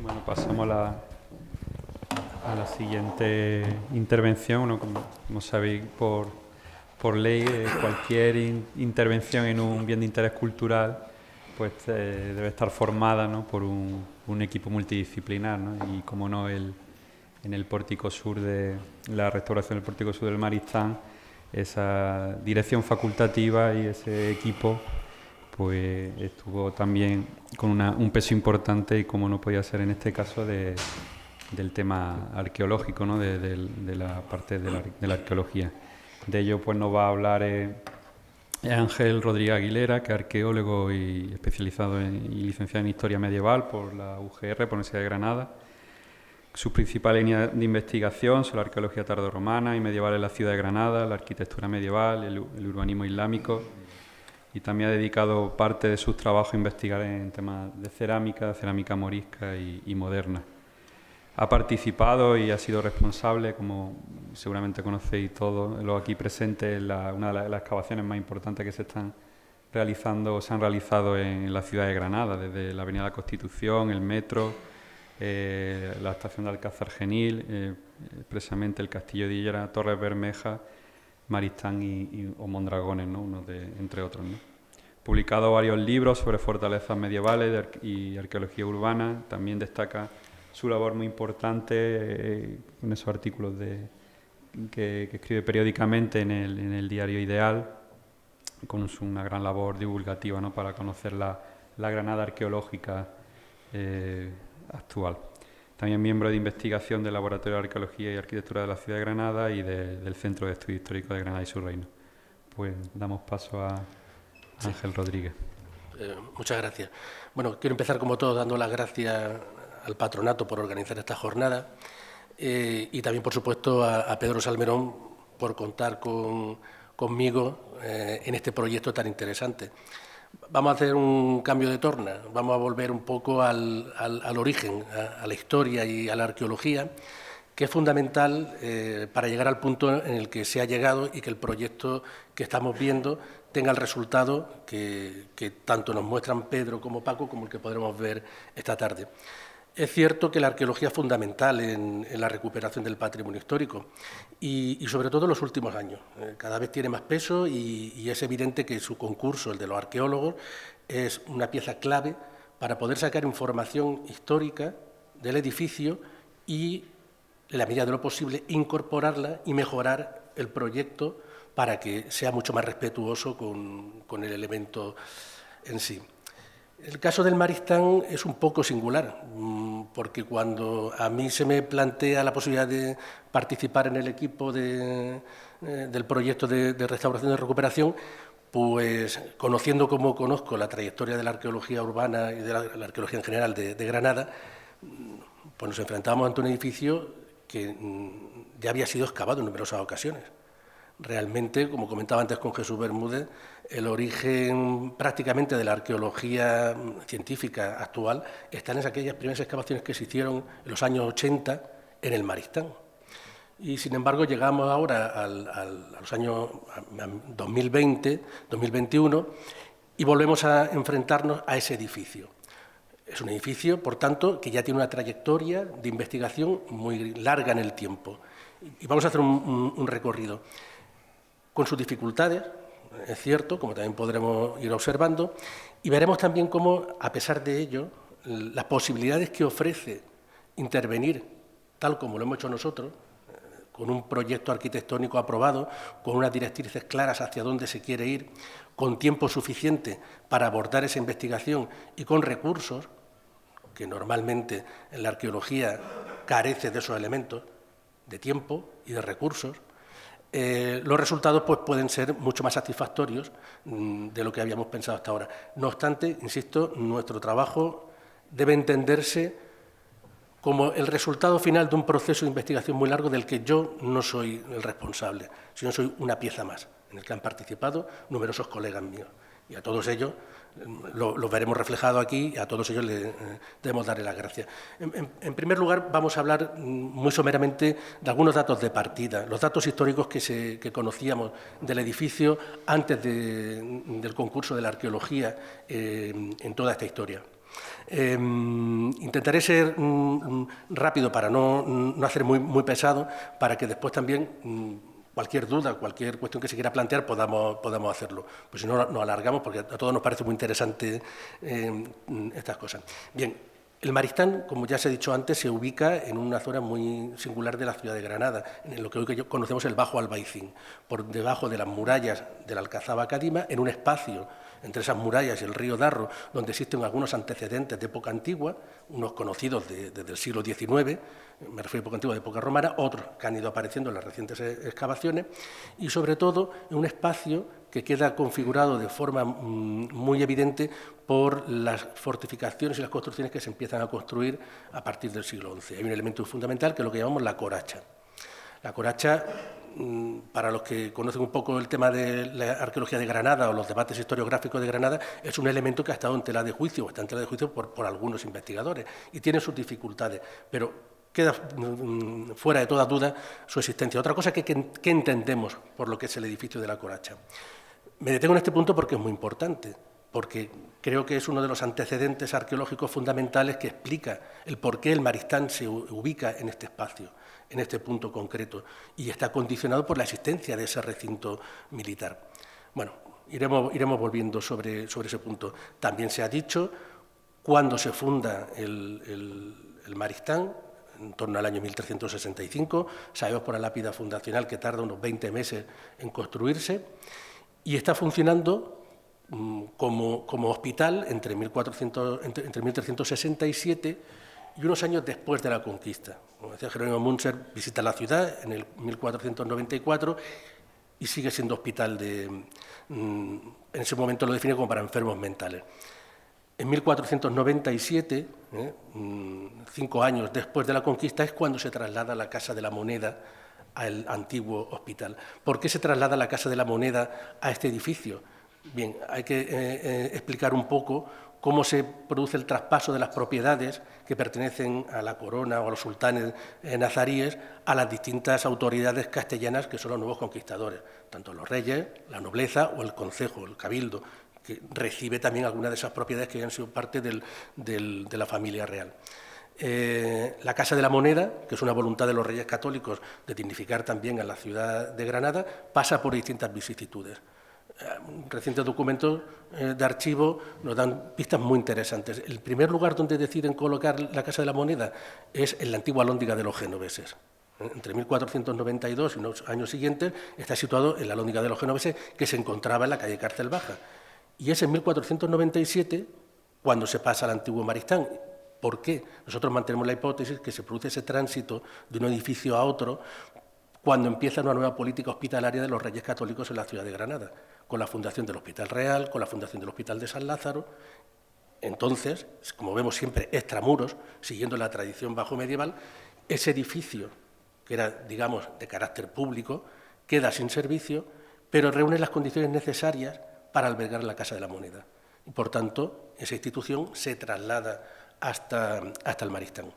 Bueno, pasamos a la siguiente intervención. Bueno, como sabéis, por ley, cualquier intervención en un bien de interés cultural pues debe estar formada, ¿no?, por un equipo multidisciplinar, ¿no? Y como no, en el pórtico sur de la restauración del pórtico sur del Maristán, esa dirección facultativa y ese equipo pues estuvo también con un peso importante, y como no podía ser en este caso, del tema arqueológico, ¿no?, de la parte de la arqueología. De ello pues nos va a hablar Ángel Rodríguez Aguilera, que es arqueólogo y especializado y licenciado en Historia Medieval por la UGR, por la Universidad de Granada. Sus principales líneas de investigación son la arqueología tardorromana y medieval en la ciudad de Granada, la arquitectura medieval, el urbanismo islámico, y también ha dedicado parte de sus trabajos a investigar en temas de cerámica morisca y moderna. Ha participado y ha sido responsable, como seguramente conocéis todos los aquí presentes, en una de las excavaciones más importantes que se han realizado en la ciudad de Granada, desde la Avenida de la Constitución, el metro, la estación de Alcázar Genil, precisamente el Castillo de Higuera, Torres Bermejas, Maristán o Mondragones, ¿no?, entre otros, ¿no? Publicado varios libros sobre fortalezas medievales y arqueología urbana. También destaca su labor muy importante en esos artículos que escribe periódicamente en el diario Ideal, con una gran labor divulgativa, ¿no?, para conocer la Granada arqueológica actual. También miembro de investigación del Laboratorio de Arqueología y Arquitectura de la Ciudad de Granada y del Centro de Estudios Históricos de Granada y su Reino. Pues damos paso a Ángel Rodríguez. Muchas gracias. Bueno, quiero empezar, como todos, dando las gracias al patronato por organizar esta jornada y también, por supuesto, a Pedro Salmerón por contar conmigo en este proyecto tan interesante. Vamos a hacer un cambio de torna, vamos a volver un poco al origen, a la historia y a la arqueología, que es fundamental para llegar al punto en el que se ha llegado y que el proyecto que estamos viendo tenga el resultado que tanto nos muestran Pedro como Paco, como el que podremos ver esta tarde. Es cierto que la arqueología es fundamental en la recuperación del patrimonio histórico y sobre todo en los últimos años. Cada vez tiene más peso y es evidente que su concurso, el de los arqueólogos, es una pieza clave para poder sacar información histórica del edificio y, en la medida de lo posible, incorporarla y mejorar el proyecto para que sea mucho más respetuoso con el elemento en sí. El caso del Maristán es un poco singular, porque cuando a mí se me plantea la posibilidad de participar en el equipo del proyecto de restauración y recuperación, pues conociendo como conozco la trayectoria de la arqueología urbana y de la arqueología en general de Granada, pues nos enfrentábamos ante un edificio que ya había sido excavado en numerosas ocasiones. Realmente, como comentaba antes con Jesús Bermúdez, el origen prácticamente de la arqueología científica actual está en aquellas primeras excavaciones que se hicieron en los años 80 en el Maristán. Y, sin embargo, llegamos ahora a los años 2020, 2021, y volvemos a enfrentarnos a ese edificio. Es un edificio, por tanto, que ya tiene una trayectoria de investigación muy larga en el tiempo. Y vamos a hacer un recorrido con sus dificultades, es cierto, como también podremos ir observando, y veremos también cómo, a pesar de ello, las posibilidades que ofrece intervenir, tal como lo hemos hecho nosotros, con un proyecto arquitectónico aprobado, con unas directrices claras hacia dónde se quiere ir, con tiempo suficiente para abordar esa investigación y con recursos, que normalmente en la arqueología carece de esos elementos, de tiempo y de recursos, los resultados pues, pueden ser mucho más satisfactorios de lo que habíamos pensado hasta ahora. No obstante, insisto, nuestro trabajo debe entenderse como el resultado final de un proceso de investigación muy largo del que yo no soy el responsable, sino soy una pieza más, en el que han participado numerosos colegas míos. Y a todos ellos lo veremos reflejado aquí y a todos ellos debemos darle las gracias. En primer lugar, vamos a hablar muy someramente de algunos datos de partida, los datos históricos que conocíamos del edificio antes del concurso de la arqueología en toda esta historia. Intentaré ser rápido para no hacer muy pesado, para que después también cualquier duda, cualquier cuestión que se quiera plantear podamos hacerlo. Pues si no, nos alargamos, porque a todos nos parece muy interesante estas cosas. Bien, el Maristán, como ya se ha dicho antes, se ubica en una zona muy singular de la ciudad de Granada, en lo que hoy conocemos el Bajo Albaicín, por debajo de las murallas de la Alcazaba Cadima, en un espacio entre esas murallas y el río Darro, donde existen algunos antecedentes de época antigua, unos conocidos desde el siglo XIX, me refiero a época antigua, de época romana, otros que han ido apareciendo en las recientes excavaciones, y sobre todo en un espacio que queda configurado de forma muy evidente por las fortificaciones y las construcciones que se empiezan a construir a partir del siglo XI. Hay un elemento fundamental que es lo que llamamos la coracha. La coracha, para los que conocen un poco el tema de la arqueología de Granada o los debates historiográficos de Granada, es un elemento que ha estado en tela de juicio, o está en tela de juicio por algunos investigadores, y tiene sus dificultades, pero queda fuera de toda duda su existencia. Otra cosa que entendemos por lo que es el edificio de la coracha. Me detengo en este punto porque es muy importante, porque creo que es uno de los antecedentes arqueológicos fundamentales que explica el por qué el Maristán se ubica en este espacio, en este punto concreto, y está condicionado por la existencia de ese recinto militar. Bueno, iremos volviendo sobre ese punto. También se ha dicho cuándo se funda el Maristán, en torno al año 1365, sabemos por la lápida fundacional que tarda unos 20 meses en construirse, y está funcionando como hospital entre 1367 y unos años después de la conquista. Como decía Jerónimo Munzer, visita la ciudad en el 1494 y sigue siendo hospital en ese momento lo define como para enfermos mentales. En 1497, 5 años después de la conquista, es cuando se traslada la Casa de la Moneda al antiguo hospital. ¿Por qué se traslada la Casa de la Moneda a este edificio? Bien, hay que explicar un poco cómo se produce el traspaso de las propiedades que pertenecen a la corona o a los sultanes nazaríes a las distintas autoridades castellanas que son los nuevos conquistadores, tanto los reyes, la nobleza o el concejo, el cabildo, que recibe también algunas de esas propiedades que han sido parte de la familia real. La Casa de la Moneda, que es una voluntad de los reyes católicos de dignificar también a la ciudad de Granada, pasa por distintas vicisitudes. Recientes documentos de archivo nos dan pistas muy interesantes. El primer lugar donde deciden colocar la Casa de la Moneda es en la antigua Alhóndiga de los genoveses. Entre 1492 y unos años siguientes está situado en la Alhóndiga de los genoveses, que se encontraba en la calle Cárcel Baja. Y es en 1497 cuando se pasa al antiguo Maristán. ¿Por qué? Nosotros mantenemos la hipótesis que se produce ese tránsito de un edificio a otro cuando empieza una nueva política hospitalaria de los reyes católicos en la ciudad de Granada, con la fundación del Hospital Real, con la fundación del Hospital de San Lázaro. Entonces, como vemos siempre extramuros, siguiendo la tradición bajo medieval, ese edificio, que era, digamos, de carácter público, queda sin servicio, pero reúne las condiciones necesarias para albergar la Casa de la Moneda. Y, por tanto, esa institución se traslada hasta el Maristán.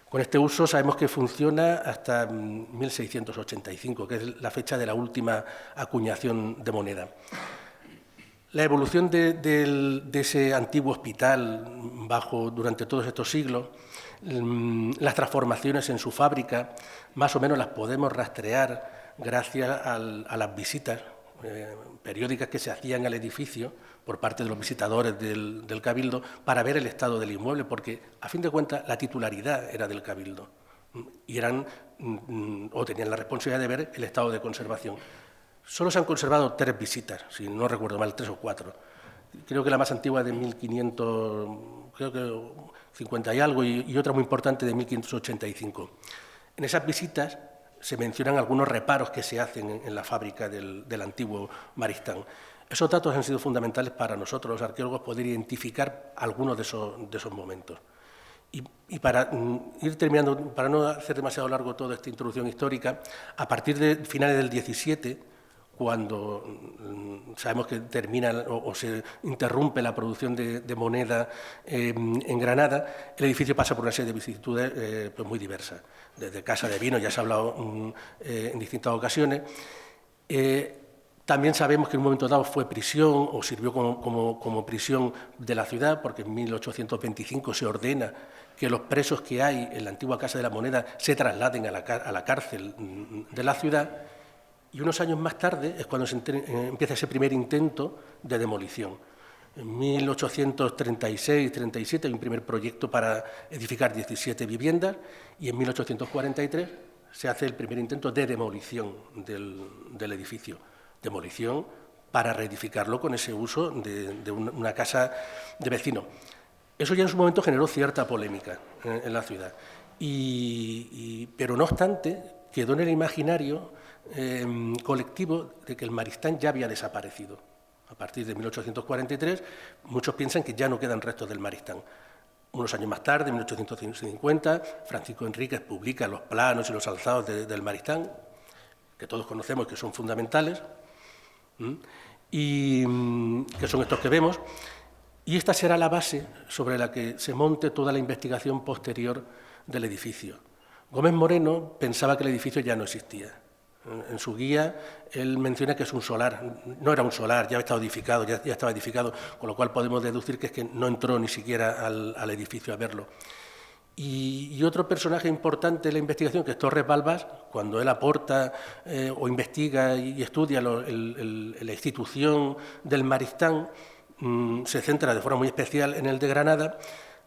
Con este uso sabemos que funciona hasta 1685, que es la fecha de la última acuñación de moneda. La evolución de ese antiguo hospital durante todos estos siglos, las transformaciones en su fábrica, más o menos las podemos rastrear gracias a las visitas periódicas que se hacían al edificio por parte de los visitadores del Cabildo para ver el estado del inmueble, porque, a fin de cuentas, la titularidad era del Cabildo y tenían la responsabilidad de ver el estado de conservación. Solo se han conservado 3 visitas, si no recuerdo mal, 3 o 4. Creo que la más antigua es de 1550 y algo, y otra muy importante de 1585. En esas visitas se mencionan algunos reparos que se hacen en la fábrica del antiguo Maristán. Esos datos han sido fundamentales para nosotros, los arqueólogos, poder identificar algunos de esos momentos. Y para ir terminando, para no hacer demasiado largo toda esta introducción histórica, a partir de finales del 17, cuando sabemos que termina o se interrumpe la producción de moneda en Granada, el edificio pasa por una serie de vicisitudes pues muy diversas. Desde casa de vino, ya se ha hablado en distintas ocasiones, También sabemos que en un momento dado fue prisión o sirvió como prisión de la ciudad, porque en 1825 se ordena que los presos que hay en la antigua Casa de la Moneda se trasladen a la cárcel de la ciudad, y unos años más tarde es cuando empieza ese primer intento de demolición. En 1836-37 hay un primer proyecto para edificar 17 viviendas y en 1843 se hace el primer intento de demolición del edificio. Demolición para reedificarlo con ese uso de una casa de vecinos. Eso ya en su momento generó cierta polémica en la ciudad, pero no obstante quedó en el imaginario colectivo de que el Maristán ya había desaparecido. A partir de 1843 muchos piensan que ya no quedan restos del Maristán. Unos años más tarde, en 1850, Francisco Enríquez publica los planos y los alzados del Maristán, que todos conocemos que son fundamentales, y que son estos que vemos, y esta será la base sobre la que se monte toda la investigación posterior del edificio. Gómez Moreno pensaba que el edificio ya no existía. En su guía él menciona que es un solar, no era un solar, ya estaba edificado, con lo cual podemos deducir que es que no entró ni siquiera al edificio a verlo. Y otro personaje importante de la investigación, que es Torres Balbás, cuando él aporta o investiga y estudia la institución del Maristán, se centra de forma muy especial en el de Granada,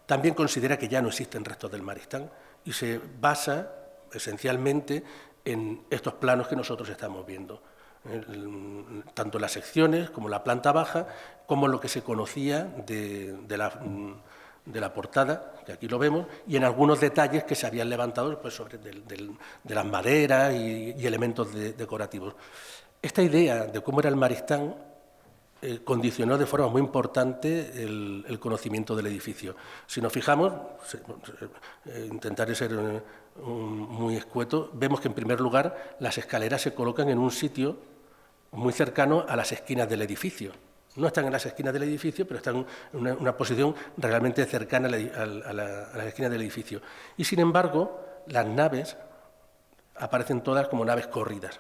también considera que ya no existen restos del Maristán y se basa esencialmente en estos planos que nosotros estamos viendo, tanto las secciones como la planta baja, como lo que se conocía de la portada, que aquí lo vemos, y en algunos detalles que se habían levantado pues, sobre de las maderas y elementos decorativos. Esta idea de cómo era el Maristán condicionó de forma muy importante el conocimiento del edificio. Si nos fijamos, intentaré ser muy escueto, vemos que en primer lugar las escaleras se colocan en un sitio muy cercano a las esquinas del edificio. No están en las esquinas del edificio, pero están en una posición realmente cercana a las esquinas del edificio. Y sin embargo, las naves aparecen todas como naves corridas,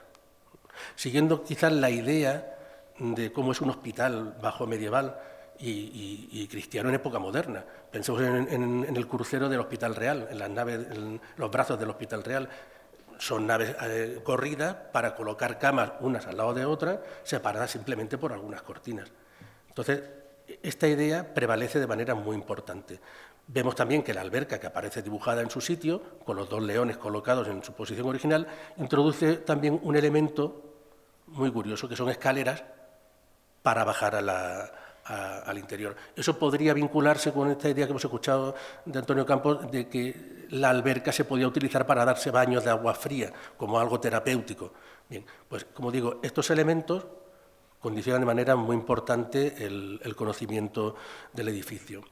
siguiendo quizás la idea de cómo es un hospital bajo medieval y cristiano en época moderna. Pensemos en el crucero del Hospital Real, en las naves, en los brazos del Hospital Real. Son naves corridas para colocar camas unas al lado de otras, separadas simplemente por algunas cortinas. Entonces, esta idea prevalece de manera muy importante. Vemos también que la alberca, que aparece dibujada en su sitio, con los dos leones colocados en su posición original, introduce también un elemento muy curioso, que son escaleras para bajar al interior. Eso podría vincularse con esta idea que hemos escuchado de Antonio Campos, de que la alberca se podía utilizar para darse baños de agua fría, como algo terapéutico. Bien, pues como digo, estos elementos condicionan de manera muy importante el conocimiento del edificio.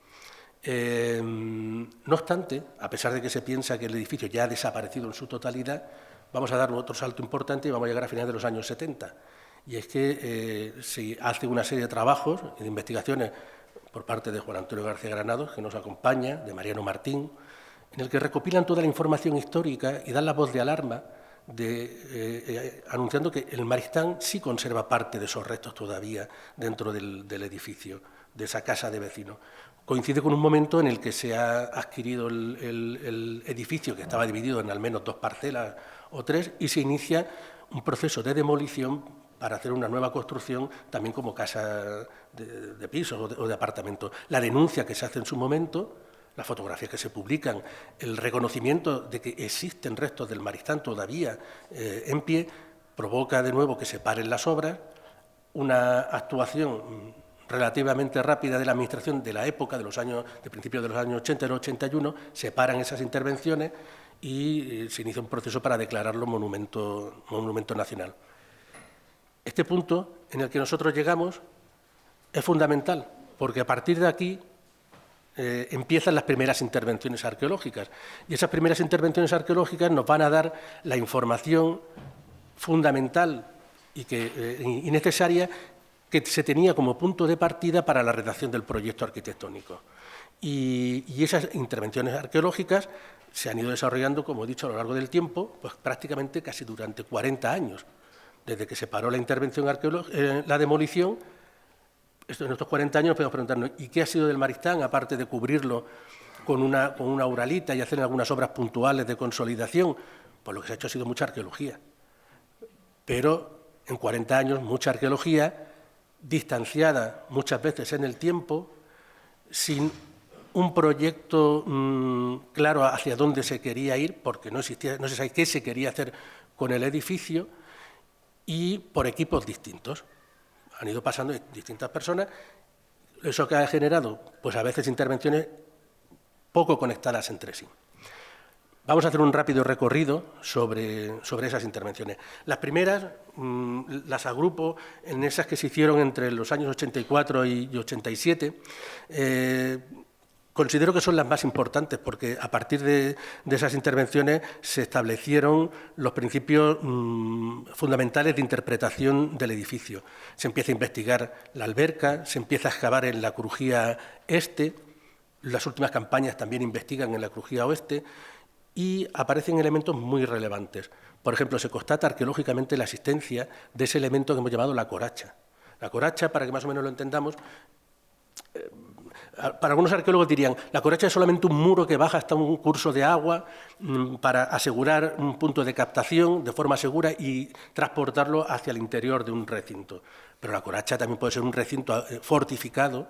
No obstante, a pesar de que se piensa que el edificio ya ha desaparecido en su totalidad, vamos a dar otro salto importante y vamos a llegar a finales de los años 70. Y es que se hace una serie de trabajos y de investigaciones por parte de Juan Antonio García Granados, que nos acompaña, de Mariano Martín, en el que recopilan toda la información histórica y dan la voz de alarma anunciando que el Maristán sí conserva parte de esos restos todavía dentro del edificio, de esa casa de vecinos. Coincide con un momento en el que se ha adquirido el edificio, que estaba dividido en al menos 2 parcelas o 3, y se inicia un proceso de demolición para hacer una nueva construcción, también como casa de pisos o de apartamentos. La denuncia que se hace en su momento, las fotografías que se publican, el reconocimiento de que existen restos del Maristán todavía en pie, provoca de nuevo que se paren las obras, una actuación relativamente rápida de la Administración de la época, de principios de los años 80 y 81, se paran esas intervenciones y se inicia un proceso para declararlo monumento nacional. Este punto en el que nosotros llegamos es fundamental, porque a partir de aquí empiezan las primeras intervenciones arqueológicas. Y esas primeras intervenciones arqueológicas nos van a dar la información fundamental y necesaria que se tenía como punto de partida para la redacción del proyecto arquitectónico. Y esas intervenciones arqueológicas se han ido desarrollando, como he dicho, a lo largo del tiempo, pues prácticamente casi durante 40 años. desde que se paró la intervención arqueológica, la demolición, en estos 40 años podemos preguntarnos, ¿y qué ha sido del Maristán, aparte de cubrirlo con una uralita y hacer algunas obras puntuales de consolidación? Pues lo que se ha hecho ha sido mucha arqueología. Pero en 40 años, mucha arqueología distanciada muchas veces en el tiempo, sin un proyecto claro hacia dónde se quería ir, porque no existía, no se sabe qué se quería hacer con el edificio, y por equipos distintos. Han ido pasando distintas personas, eso que ha generado, pues a veces intervenciones poco conectadas entre sí. Vamos a hacer un rápido recorrido sobre esas intervenciones. Las primeras las agrupo en esas que se hicieron entre los años 84 y 87. Considero que son las más importantes porque a partir de esas intervenciones se establecieron los principios fundamentales de interpretación del edificio. Se empieza a investigar la alberca, se empieza a excavar en la crujía este, las últimas campañas también investigan en la crujía oeste, y aparecen elementos muy relevantes. Por ejemplo, se constata arqueológicamente la existencia de ese elemento que hemos llamado la coracha. La coracha, para que más o menos lo entendamos, para algunos arqueólogos dirían, la coracha es solamente un muro que baja hasta un curso de agua para asegurar un punto de captación de forma segura y transportarlo hacia el interior de un recinto. Pero la coracha también puede ser un recinto fortificado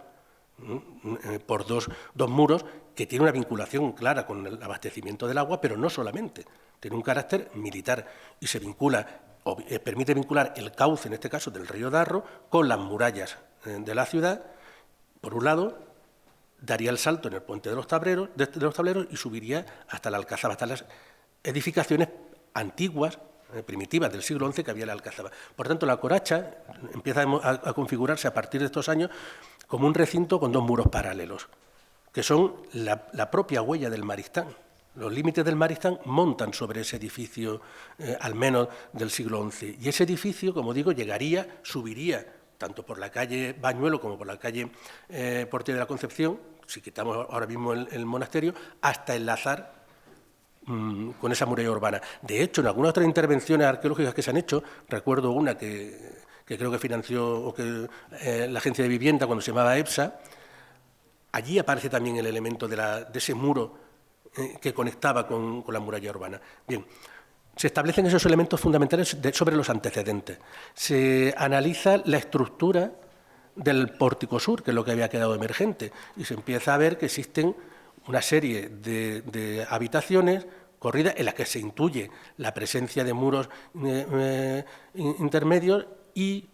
por dos muros que tiene una vinculación clara con el abastecimiento del agua, pero no solamente, tiene un carácter militar y se vincula, o permite vincular el cauce, en este caso del río Darro, con las murallas de la ciudad. Por un lado, daría el salto en el puente de los tableros y subiría hasta la Alcazaba, hasta las edificaciones antiguas, primitivas del siglo XI que había en la Alcazaba. Por tanto, la coracha empieza a configurarse a partir de estos años como un recinto con dos muros paralelos, que son la propia huella del Maristán. Los límites del Maristán montan sobre ese edificio, al menos del siglo XI. Y ese edificio, como digo, subiría, tanto por la calle Bañuelo como por la calle Portillo de la Concepción, si quitamos ahora mismo el monasterio, hasta enlazar con esa muralla urbana. De hecho, en algunas otras intervenciones arqueológicas que se han hecho, recuerdo una que creo que financió la agencia de vivienda cuando se llamaba EPSA, allí aparece también el elemento de ese muro que conectaba con la muralla urbana. Bien, se establecen esos elementos fundamentales sobre los antecedentes. Se analiza la estructura del pórtico sur, que es lo que había quedado emergente, y se empieza a ver que existen una serie de habitaciones corridas en las que se intuye la presencia de muros intermedios y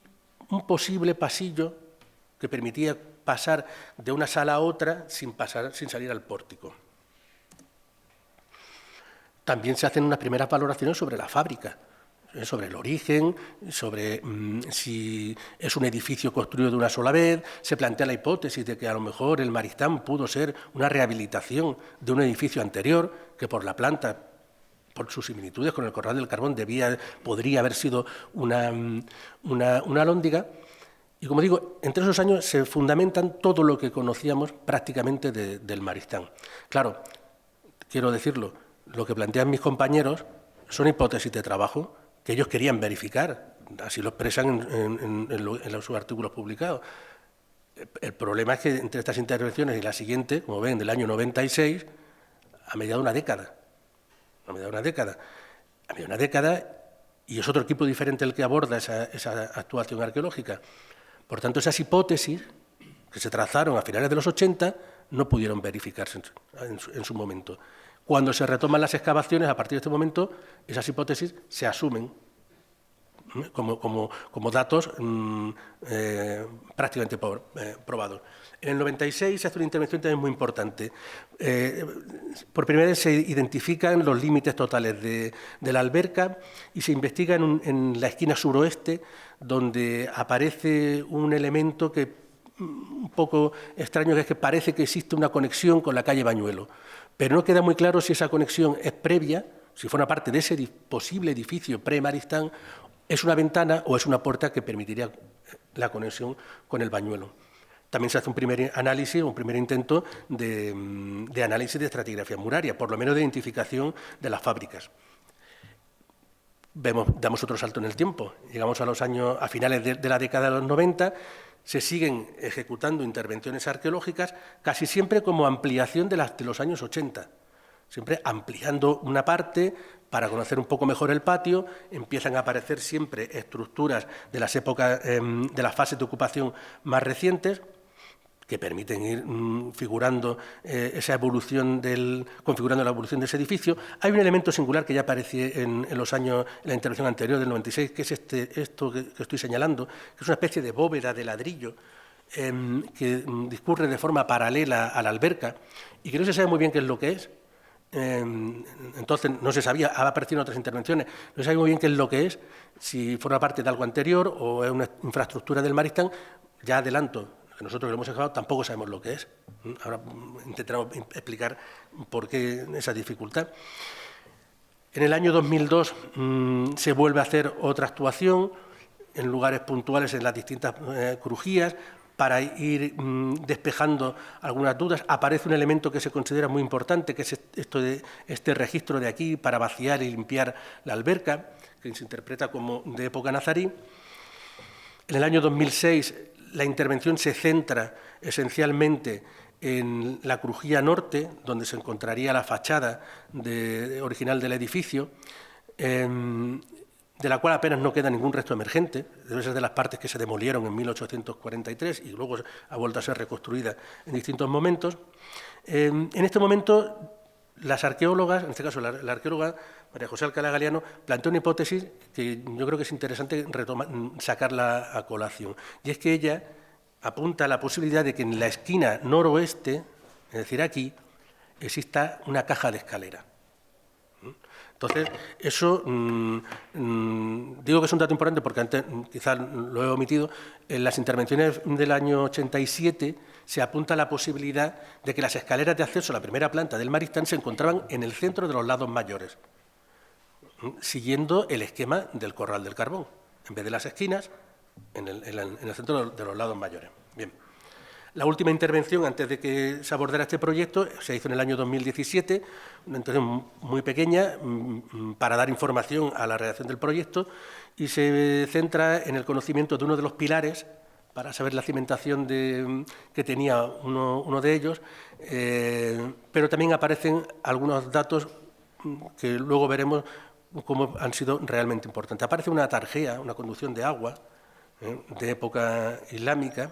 un posible pasillo que permitía pasar de una sala a otra sin salir al pórtico. También se hacen unas primeras valoraciones sobre la fábrica, sobre el origen, sobre si es un edificio construido de una sola vez. Se plantea la hipótesis de que a lo mejor el Maristán pudo ser una rehabilitación de un edificio anterior, que por la planta, por sus similitudes con el Corral del Carbón, podría haber sido una alhóndiga. Y como digo, entre esos años se fundamentan todo lo que conocíamos prácticamente del Maristán. Claro, quiero decirlo, lo que plantean mis compañeros son hipótesis de trabajo que ellos querían verificar, así lo expresan en sus artículos publicados. El problema es que entre estas intervenciones y la siguiente, como ven, del año 96, ha mediado una década. Y es otro equipo diferente el que aborda esa actuación arqueológica. Por tanto, esas hipótesis que se trazaron a finales de los 80 no pudieron verificarse en su momento. Cuando se retoman las excavaciones, a partir de este momento, esas hipótesis se asumen como datos prácticamente probados. En el 96 se hace una intervención también muy importante. Por primera vez se identifican los límites totales de la alberca y se investiga en la esquina suroeste, donde aparece un elemento que un poco extraño, que es que parece que existe una conexión con la calle Bañuelo, pero no queda muy claro si esa conexión es previa, si forma parte de ese posible edificio pre-Maristán, es una ventana o es una puerta que permitiría la conexión con el Bañuelo. También se hace un primer análisis, un primer intento de análisis de estratigrafía muraria, por lo menos de identificación de las fábricas. damos otro salto en el tiempo. Llegamos a finales de la década de los 90, se siguen ejecutando intervenciones arqueológicas, casi siempre como ampliación de los años 80, siempre ampliando una parte para conocer un poco mejor el patio. Empiezan a aparecer siempre estructuras de las épocas, de las fases de ocupación más recientes, que permiten ir configurando la evolución de ese edificio. Hay un elemento singular que ya aparecía en la intervención anterior del 96, que es esto que estoy señalando, que es una especie de bóveda de ladrillo que discurre de forma paralela a la alberca y que no se sabe muy bien qué es lo que es. Entonces no se sabía, ha aparecido en otras intervenciones, no se sabe muy bien qué es lo que es, si forma parte de algo anterior o es una infraestructura del Maristán. Ya adelanto, que nosotros que lo hemos dejado tampoco sabemos lo que es. Ahora intentaremos explicar por qué esa dificultad. En el año 2002 se vuelve a hacer otra actuación en lugares puntuales en las distintas crujías para ir despejando algunas dudas. Aparece un elemento que se considera muy importante, que es este registro de aquí para vaciar y limpiar la alberca, que se interpreta como de época nazarí. En el año 2006 la intervención se centra esencialmente en la crujía norte, donde se encontraría la fachada original del edificio, de la cual apenas no queda ningún resto emergente. Debe ser de las partes que se demolieron en 1843 y luego ha vuelto a ser reconstruida en distintos momentos. En este momento, las arqueólogas, en este caso la arqueóloga María José Alcalá Galiano, plantea una hipótesis que yo creo que es interesante sacarla a colación, y es que ella apunta a la posibilidad de que en la esquina noroeste, es decir, aquí, exista una caja de escalera. Entonces, eso digo que es un dato importante porque antes quizás lo he omitido. En las intervenciones del año 87 se apunta a la posibilidad de que las escaleras de acceso a la primera planta del Maristán se encontraban en el centro de los lados mayores, siguiendo el esquema del Corral del Carbón, en vez de las esquinas, en el centro de los lados mayores. Bien. La última intervención, antes de que se abordara este proyecto, se hizo en el año 2017, una intervención muy pequeña para dar información a la redacción del proyecto, y se centra en el conocimiento de uno de los pilares para saber la cimentación que tenía uno de ellos, pero también aparecen algunos datos que luego veremos cómo han sido realmente importantes. Aparece una tarjea, una conducción de agua de época islámica,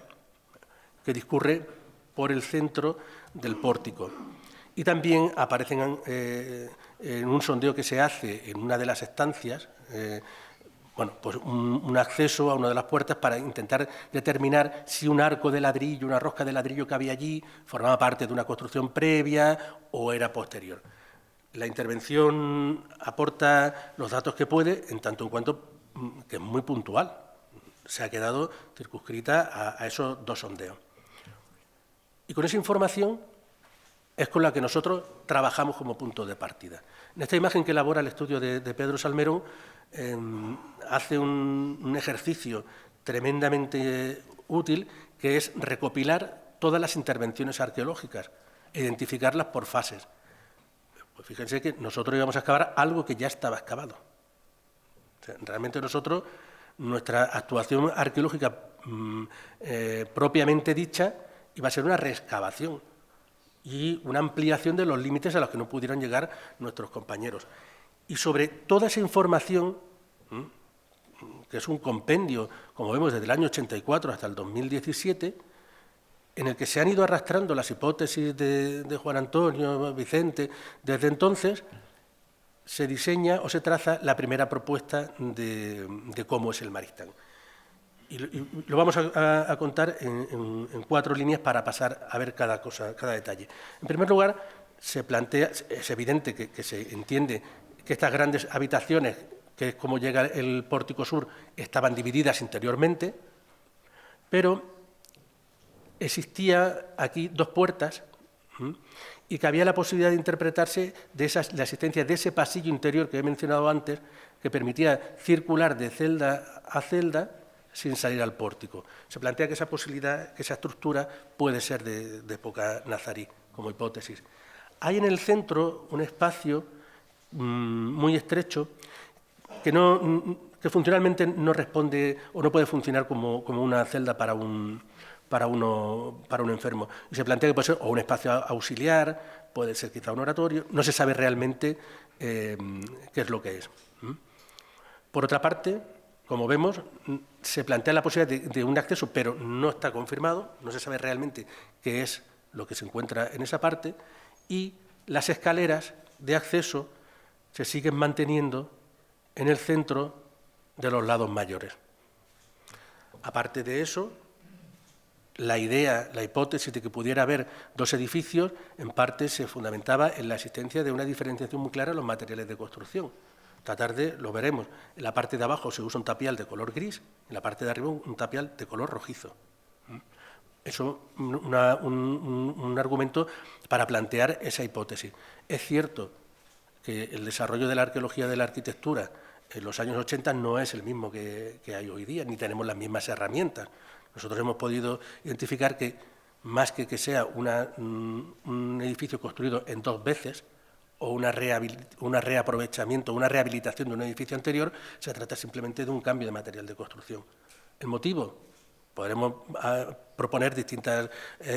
que discurre por el centro del pórtico. Y también aparecen en un sondeo que se hace en una de las estancias, pues un acceso a una de las puertas para intentar determinar si un arco de ladrillo, una rosca de ladrillo que había allí, formaba parte de una construcción previa o era posterior. La intervención aporta los datos que puede, en tanto en cuanto que es muy puntual. Se ha quedado circunscrita a esos dos sondeos. Y con esa información es con la que nosotros trabajamos como punto de partida. En esta imagen que elabora el estudio de Pedro Salmerón, hace un ejercicio tremendamente útil, que es recopilar todas las intervenciones arqueológicas e identificarlas por fases. Pues fíjense que nosotros íbamos a excavar algo que ya estaba excavado. O sea, realmente nosotros, nuestra actuación arqueológica propiamente dicha, iba a ser una reexcavación y una ampliación de los límites a los que no pudieron llegar nuestros compañeros. Y sobre toda esa información, que es un compendio, como vemos, desde el año 84 hasta el 2017, en el que se han ido arrastrando las hipótesis de Juan Antonio, Vicente, desde entonces se diseña o se traza la primera propuesta de cómo es el Maristán. Y lo vamos a contar en 4 líneas para pasar a ver cada detalle. En primer lugar, se plantea, es evidente que se entiende que estas grandes habitaciones, que es como llega el pórtico sur, estaban divididas interiormente, pero existía aquí 2 puertas y que había la posibilidad de interpretarse la existencia de ese pasillo interior que he mencionado antes, que permitía circular de celda a celda sin salir al pórtico. Se plantea que esa posibilidad, que esa estructura puede ser de época nazarí, como hipótesis. Hay en el centro un espacio muy estrecho que funcionalmente no responde o no puede funcionar como una celda para un enfermo. Y se plantea que puede ser o un espacio auxiliar, puede ser quizá un oratorio, no se sabe realmente qué es lo que es. Por otra parte, como vemos, se plantea la posibilidad de un acceso, pero no está confirmado, no se sabe realmente qué es lo que se encuentra en esa parte, y las escaleras de acceso se siguen manteniendo en el centro de los lados mayores. Aparte de eso, la hipótesis de que pudiera haber dos edificios, en parte se fundamentaba en la existencia de una diferenciación muy clara en los materiales de construcción. Lo veremos, en la parte de abajo se usa un tapial de color gris, en la parte de arriba un tapial de color rojizo. Eso es un argumento para plantear esa hipótesis. Es cierto que el desarrollo de la arqueología de la arquitectura en los años 80 no es el mismo que hay hoy día, ni tenemos las mismas herramientas. Nosotros hemos podido identificar que, más que sea un edificio construido en 2 veces, o un reaprovechamiento, una rehabilitación de un edificio anterior, se trata simplemente de un cambio de material de construcción. ¿El motivo? Podremos proponer distintas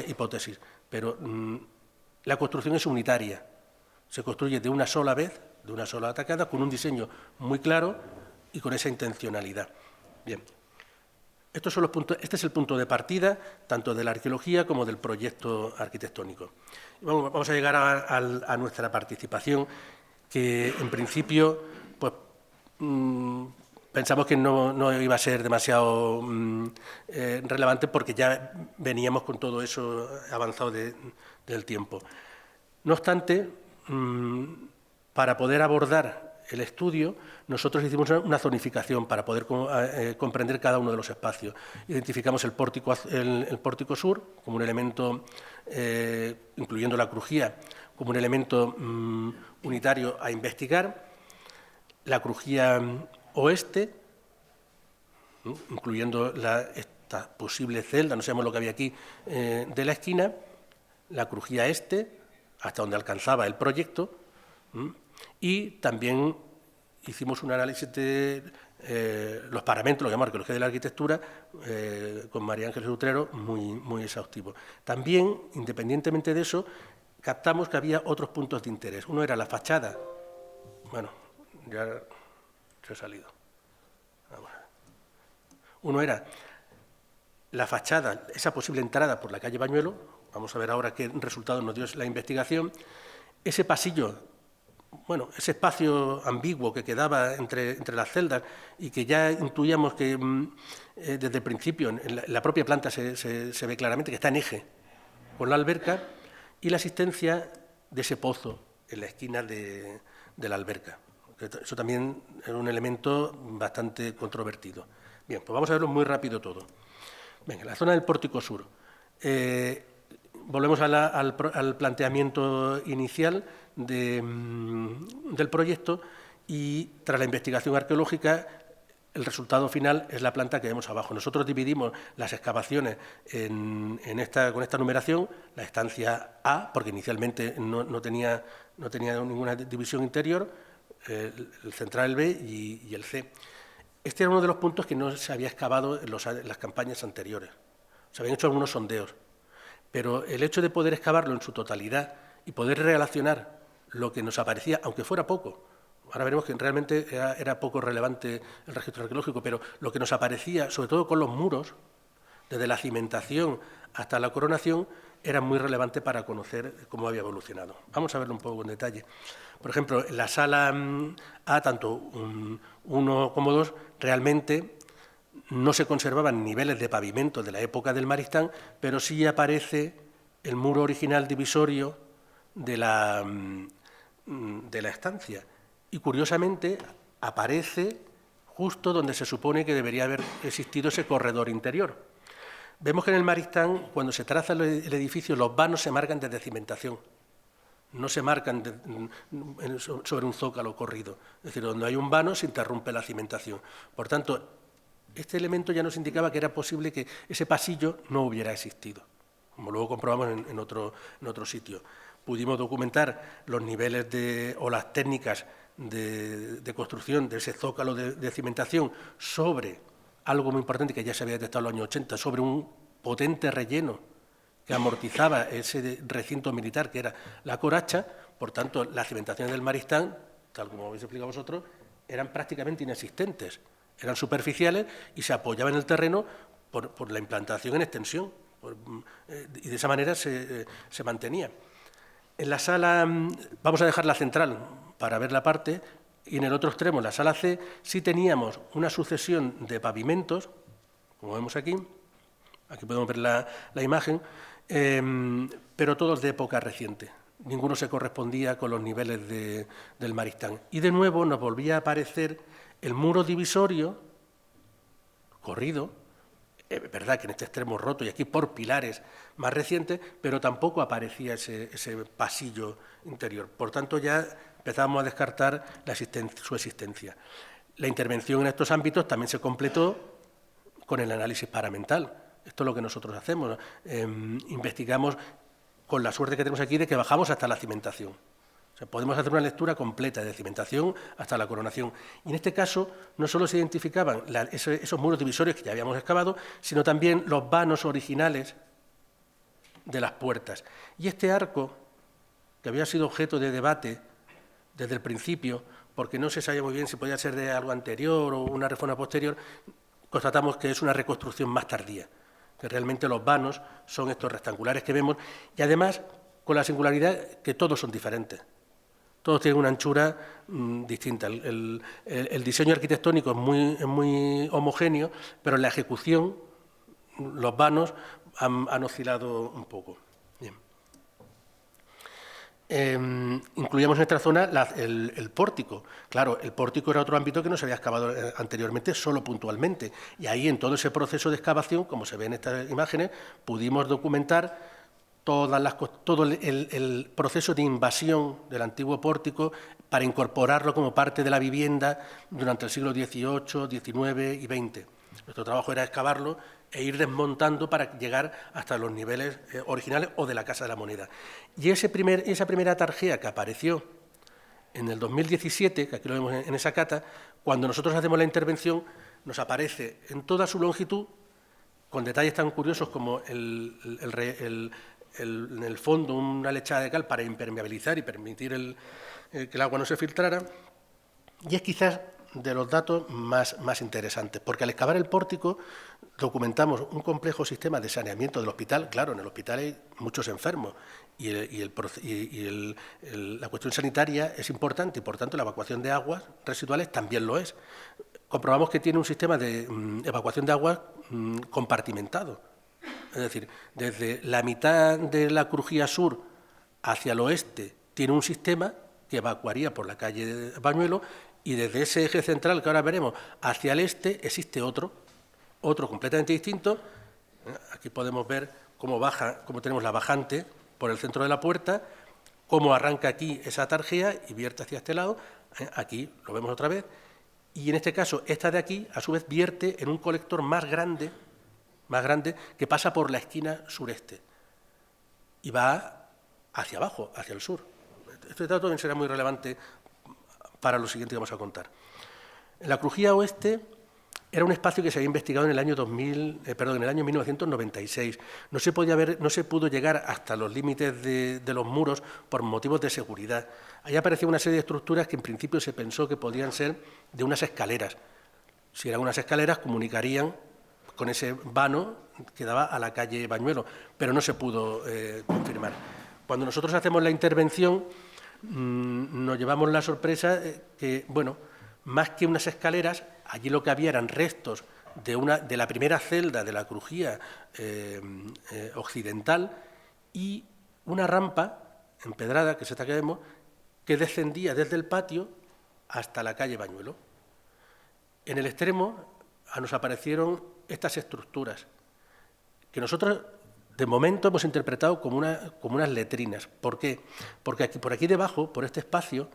hipótesis, pero la construcción es unitaria. Se construye de una sola vez, de una sola atacada, con un diseño muy claro y con esa intencionalidad. Bien. Este es el punto de partida, tanto de la arqueología como del proyecto arquitectónico. Vamos a llegar a nuestra participación, que en principio pues, pensamos que no iba a ser demasiado relevante, porque ya veníamos con todo eso avanzado del tiempo. No obstante, para poder abordar el estudio, nosotros hicimos una zonificación para poder comprender cada uno de los espacios. Identificamos el pórtico sur como un elemento, incluyendo la crujía, como un elemento unitario a investigar, la crujía oeste, incluyendo esta posible celda, no sabemos lo que había aquí, de la esquina, la crujía este, hasta donde alcanzaba el proyecto, y también hicimos un análisis de los paramentos, lo que llamamos arqueología de la arquitectura, con María Ángeles Utrero, muy exhaustivo. También, independientemente de eso, captamos que había otros puntos de interés. Uno era la fachada. Bueno, ya se ha salido. Uno era la fachada, esa posible entrada por la calle Bañuelo. Vamos a ver ahora qué resultados nos dio la investigación. Ese pasillo, bueno, ese espacio ambiguo que quedaba entre las celdas y que ya intuíamos que desde el principio, en la propia planta se ve claramente que está en eje con la alberca, y la existencia de ese pozo en la esquina de la alberca. Eso también era un elemento bastante controvertido. Bien, pues vamos a verlo muy rápido todo. Venga, la zona del pórtico sur. Volvemos al planteamiento inicial del proyecto, y tras la investigación arqueológica el resultado final es la planta que vemos abajo. Nosotros dividimos las excavaciones con esta numeración, la estancia A, porque inicialmente no tenía ninguna división interior, el central B y el C. Este era uno de los puntos que no se había excavado en las campañas anteriores. Se habían hecho algunos sondeos, pero el hecho de poder excavarlo en su totalidad y poder relacionar lo que nos aparecía, aunque fuera poco, ahora veremos que realmente era poco relevante el registro arqueológico, pero lo que nos aparecía, sobre todo con los muros, desde la cimentación hasta la coronación, era muy relevante para conocer cómo había evolucionado. Vamos a verlo un poco en detalle. Por ejemplo, en la sala A, tanto 1 como 2, realmente no se conservaban niveles de pavimento de la época del Maristán, pero sí aparece el muro original divisorio de la estancia. Y curiosamente aparece justo donde se supone que debería haber existido ese corredor interior. Vemos que en el Maristán, cuando se traza el edificio, los vanos se marcan desde cimentación, no se marcan sobre un zócalo corrido. Es decir, donde hay un vano se interrumpe la cimentación. Por tanto, este elemento ya nos indicaba que era posible que ese pasillo no hubiera existido, como luego comprobamos en otro sitio. Pudimos documentar los niveles o las técnicas de construcción de ese zócalo de cimentación sobre algo muy importante que ya se había detectado en los años 80, sobre un potente relleno que amortizaba ese recinto militar que era la coracha. Por tanto, las cimentaciones del Maristán, tal como habéis explicado vosotros, eran prácticamente inexistentes, eran superficiales y se apoyaban en el terreno por la implantación en extensión, y de esa manera se mantenía. En la sala, vamos a dejar la central para ver la parte, y en el otro extremo, en la sala C, sí teníamos una sucesión de pavimentos, como vemos aquí podemos ver la imagen, pero todos de época reciente. Ninguno se correspondía con los niveles del Maristán. Y de nuevo nos volvía a aparecer el muro divisorio, corrido, verdad que en este extremo roto y aquí por pilares más recientes, pero tampoco aparecía ese pasillo interior. Por tanto, ya empezábamos a descartar su existencia. La intervención en estos ámbitos también se completó con el análisis paramental. Esto es lo que nosotros hacemos. Investigamos, con la suerte que tenemos aquí, de que bajamos hasta la cimentación. O sea, podemos hacer una lectura completa de cimentación hasta la coronación. Y en este caso no solo se identificaban esos muros divisorios que ya habíamos excavado, sino también los vanos originales de las puertas. Y este arco, que había sido objeto de debate desde el principio, porque no se sabía muy bien si podía ser de algo anterior o una reforma posterior, constatamos que es una reconstrucción más tardía, que realmente los vanos son estos rectangulares que vemos, y además con la singularidad que todos son diferentes. Todos tienen una anchura distinta. El diseño arquitectónico es muy homogéneo, pero en la ejecución los vanos han oscilado un poco. Bien. Incluíamos en esta zona el pórtico. Claro, el pórtico era otro ámbito que no se había excavado anteriormente, solo puntualmente. Y ahí, en todo ese proceso de excavación, como se ve en estas imágenes, pudimos documentar todo el proceso de invasión del antiguo pórtico para incorporarlo como parte de la vivienda durante el siglo XVIII, XIX y XX. Nuestro trabajo era excavarlo e ir desmontando para llegar hasta los niveles originales o de la Casa de la Moneda. Y esa primera tarjea que apareció en el 2017, que aquí lo vemos en esa cata, cuando nosotros hacemos la intervención, nos aparece en toda su longitud, con detalles tan curiosos como en el fondo una lechada de cal para impermeabilizar y permitir que el agua no se filtrara, y es quizás de los datos más interesantes, porque al excavar el pórtico documentamos un complejo sistema de saneamiento del hospital. Claro, en el hospital hay muchos enfermos y la cuestión sanitaria es importante y, por tanto, la evacuación de aguas residuales también lo es. Comprobamos que tiene un sistema de evacuación de aguas compartimentado. Es decir, desde la mitad de la crujía sur hacia el oeste tiene un sistema que evacuaría por la calle Bañuelo, y desde ese eje central que ahora veremos hacia el este existe otro completamente distinto. Aquí podemos ver cómo tenemos la bajante por el centro de la puerta, cómo arranca aquí esa tarjea y vierte hacia este lado. Aquí lo vemos otra vez. Y en este caso, esta de aquí, a su vez, vierte en un colector más grande, que pasa por la esquina sureste y va hacia abajo, hacia el sur. Este dato también será muy relevante para lo siguiente que vamos a contar. La crujía oeste era un espacio que se había investigado en el año 1996. No se pudo llegar hasta los límites de los muros por motivos de seguridad. Ahí apareció una serie de estructuras que en principio se pensó que podían ser de unas escaleras. Si eran unas escaleras, comunicarían con ese vano que daba a la calle Bañuelo, pero no se pudo confirmar. Cuando nosotros hacemos la intervención, nos llevamos la sorpresa que, bueno, más que unas escaleras, allí lo que había eran restos de la primera celda de la crujía occidental y una rampa empedrada, que es esta que vemos, que descendía desde el patio hasta la calle Bañuelo. En el extremo nos aparecieron estas estructuras, que nosotros de momento hemos interpretado como unas letrinas. ¿Por qué? Porque por aquí debajo, por este espacio,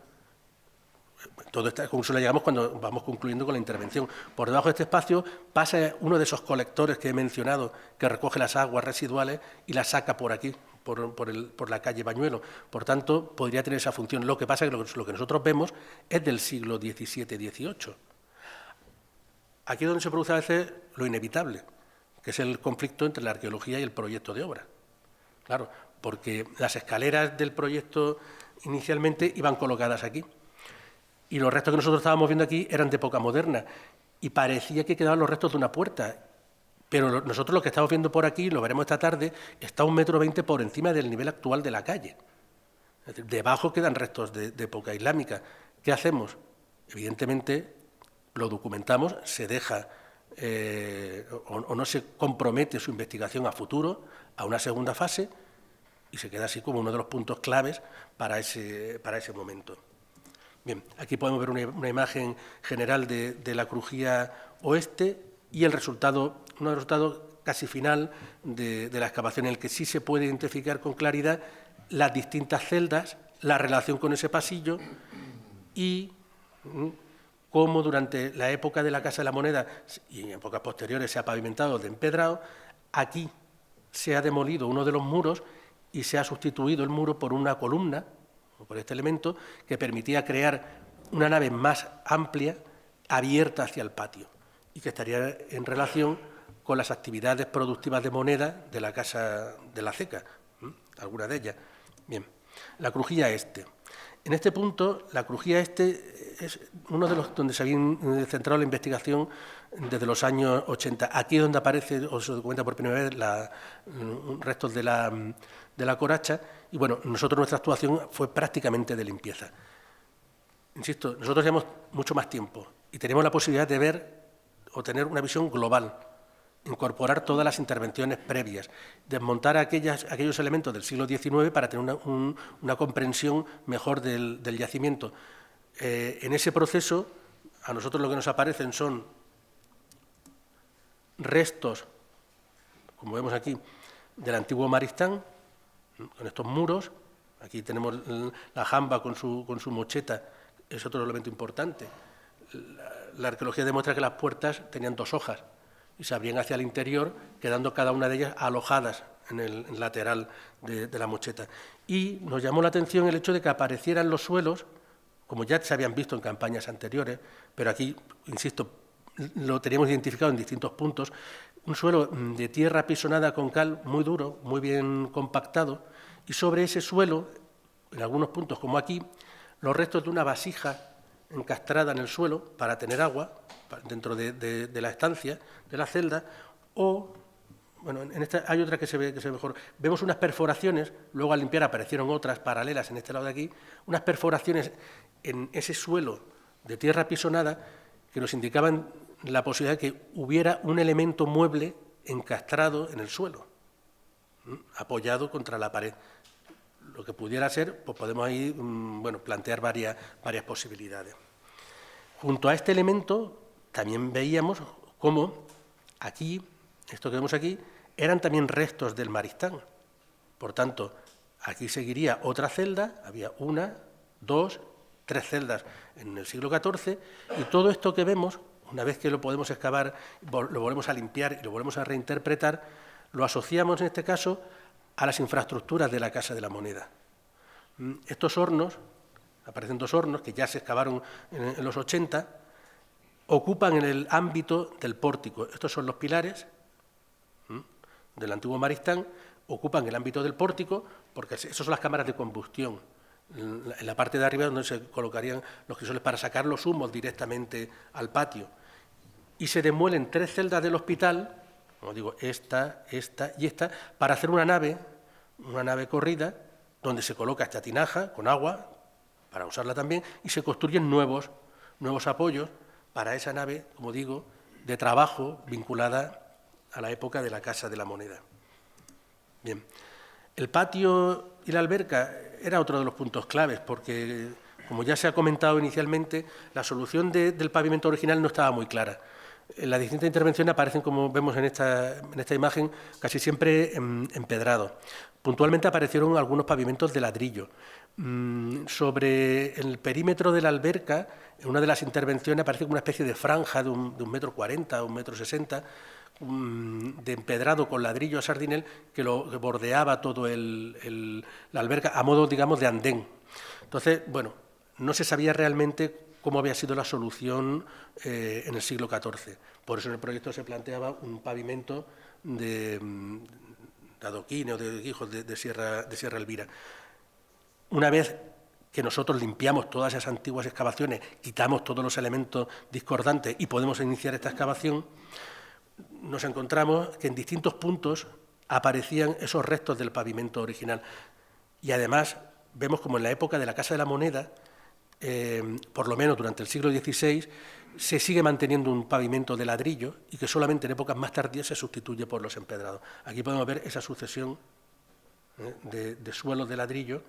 todo esta conclusión la llegamos cuando vamos concluyendo con la intervención. Por debajo de este espacio pasa uno de esos colectores que he mencionado, que recoge las aguas residuales y las saca por aquí, por la calle Bañuelo. Por tanto, podría tener esa función. Lo que pasa es que lo que nosotros vemos es del siglo XVII-XVIII. Aquí es donde se produce a veces lo inevitable, que es el conflicto entre la arqueología y el proyecto de obra. Claro, porque las escaleras del proyecto inicialmente iban colocadas aquí, y los restos que nosotros estábamos viendo aquí eran de época moderna, y parecía que quedaban los restos de una puerta, pero nosotros lo que estamos viendo por aquí, lo veremos esta tarde, está 1,20 m por encima del nivel actual de la calle. Es decir, debajo quedan restos de época islámica. ¿Qué hacemos? Evidentemente, lo documentamos, se deja o no se compromete su investigación a futuro, a una segunda fase, y se queda así como uno de los puntos claves para ese momento. Bien, aquí podemos ver una imagen general de la crujía oeste y el resultado, uno de los resultados casi final de la excavación, en el que sí se puede identificar con claridad las distintas celdas, la relación con ese pasillo y cómo durante la época de la Casa de la Moneda y en épocas posteriores se ha pavimentado de empedrado. Aquí se ha demolido uno de los muros y se ha sustituido el muro por una columna, por este elemento, que permitía crear una nave más amplia, abierta hacia el patio, y que estaría en relación con las actividades productivas de moneda de la Casa de la Ceca, alguna de ellas. Bien, la crujía este. En este punto, la crujía este es uno de los donde se había centrado la investigación desde los años 80. Aquí es donde aparece, o se documenta por primera vez, restos de la coracha, y bueno, nuestra actuación fue prácticamente de limpieza. Insisto, nosotros llevamos mucho más tiempo y tenemos la posibilidad de ver o tener una visión global, incorporar todas las intervenciones previas, desmontar aquellos elementos del siglo XIX para tener una comprensión mejor del yacimiento. En ese proceso, a nosotros lo que nos aparecen son restos, como vemos aquí, del antiguo Maristán, con estos muros. Aquí tenemos la jamba con su mocheta, es otro elemento importante. La arqueología demuestra que las puertas tenían 2 hojas y se abrían hacia el interior, quedando cada una de ellas alojadas en el lateral de la mocheta. Y nos llamó la atención el hecho de que aparecieran los suelos, como ya se habían visto en campañas anteriores, pero aquí, insisto, lo teníamos identificado en distintos puntos, un suelo de tierra apisonada con cal muy duro, muy bien compactado, y sobre ese suelo, en algunos puntos como aquí, los restos de una vasija encastrada en el suelo para tener agua dentro de la estancia, de la celda, o, bueno, en esta hay otra que se ve mejor. Vemos unas perforaciones, luego al limpiar aparecieron otras paralelas en este lado de aquí, unas perforaciones en ese suelo de tierra apisonada que nos indicaban la posibilidad de que hubiera un elemento mueble encastrado en el suelo, apoyado contra la pared. Lo que pudiera ser, pues podemos ahí plantear varias posibilidades. Junto a este elemento también veíamos cómo aquí, esto que vemos aquí, eran también restos del Maristán. Por tanto, aquí seguiría otra celda, había 1, 2, 3 celdas en el siglo XIV, y todo esto que vemos, una vez que lo podemos excavar, lo volvemos a limpiar y lo volvemos a reinterpretar, lo asociamos en este caso a las infraestructuras de la Casa de la Moneda. Estos hornos, aparecen 2 hornos que ya se excavaron en los 80, ocupan en el ámbito del pórtico. Estos son los pilares del antiguo Maristán, ocupan el ámbito del pórtico, porque esas son las cámaras de combustión. En la parte de arriba donde se colocarían los crisoles para sacar los humos directamente al patio. Y se demuelen 3 celdas del hospital, como digo, esta y esta, para hacer una nave corrida, donde se coloca esta tinaja con agua, para usarla también, y se construyen nuevos apoyos para esa nave, como digo, de trabajo vinculada a la época de la Casa de la Moneda. Bien, el patio y la alberca era otro de los puntos claves, porque, como ya se ha comentado inicialmente, la solución del pavimento original no estaba muy clara. En las distintas intervenciones aparecen, como vemos en esta imagen, casi siempre empedrados. Puntualmente aparecieron algunos pavimentos de ladrillo. Sobre el perímetro de la alberca, en una de las intervenciones aparece como una especie de franja de 1,40 m, 1,60 m, de empedrado con ladrillo a sardinel que bordeaba todo la alberca a modo, digamos, de andén. Entonces, bueno, no se sabía realmente cómo había sido la solución en el siglo XIV. Por eso en el proyecto se planteaba un pavimento de adoquines o de guijos de Sierra Elvira. Una vez que nosotros limpiamos todas esas antiguas excavaciones, quitamos todos los elementos discordantes y podemos iniciar esta excavación, nos encontramos que en distintos puntos aparecían esos restos del pavimento original. Y además vemos como en la época de la Casa de la Moneda, por lo menos durante el siglo XVI, se sigue manteniendo un pavimento de ladrillo y que solamente en épocas más tardías se sustituye por los empedrados. Aquí podemos ver esa sucesión de suelos de ladrillo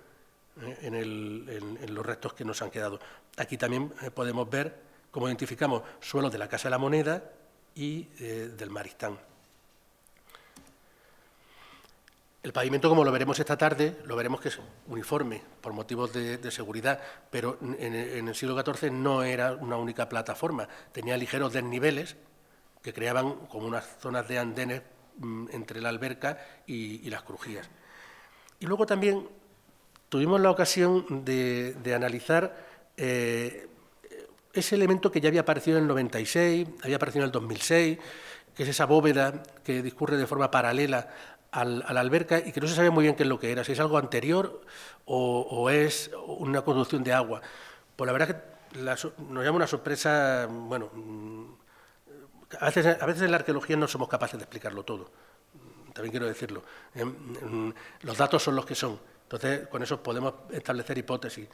en los restos que nos han quedado. Aquí también podemos ver cómo identificamos suelos de la Casa de la Moneda y del Maristán. El pavimento, como lo veremos esta tarde, lo veremos que es uniforme por motivos de seguridad, pero en el siglo XIV no era una única plataforma, tenía ligeros desniveles que creaban como unas zonas de andenes entre la alberca y las crujías. Y luego también tuvimos la ocasión de analizar ese elemento que ya había aparecido en el 96, había aparecido en el 2006, que es esa bóveda que discurre de forma paralela a la alberca y que no se sabe muy bien qué es lo que era, si es algo anterior o es una conducción de agua. Pues la verdad que nos llama una sorpresa, bueno, a veces en la arqueología no somos capaces de explicarlo todo, también quiero decirlo. Los datos son los que son, entonces con eso podemos establecer hipótesis,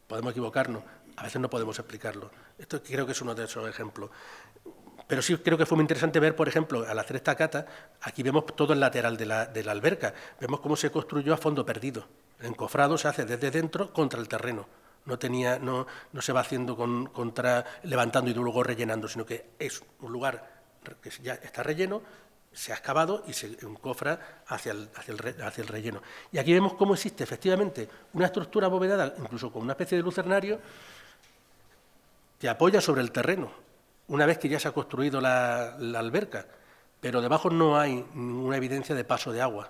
podemos equivocarnos, a veces no podemos explicarlo. Esto creo que es uno de esos ejemplos. Pero sí creo que fue muy interesante ver, por ejemplo, al hacer esta cata, aquí vemos todo el lateral de la alberca, vemos cómo se construyó a fondo perdido. El encofrado se hace desde dentro contra el terreno, no se va haciendo levantando y luego rellenando, sino que es un lugar que ya está relleno, se ha excavado y se encofra hacia el relleno. Y aquí vemos cómo existe efectivamente una estructura abovedada, incluso con una especie de lucernario, que apoya sobre el terreno, una vez que ya se ha construido la alberca, pero debajo no hay ninguna evidencia de paso de agua.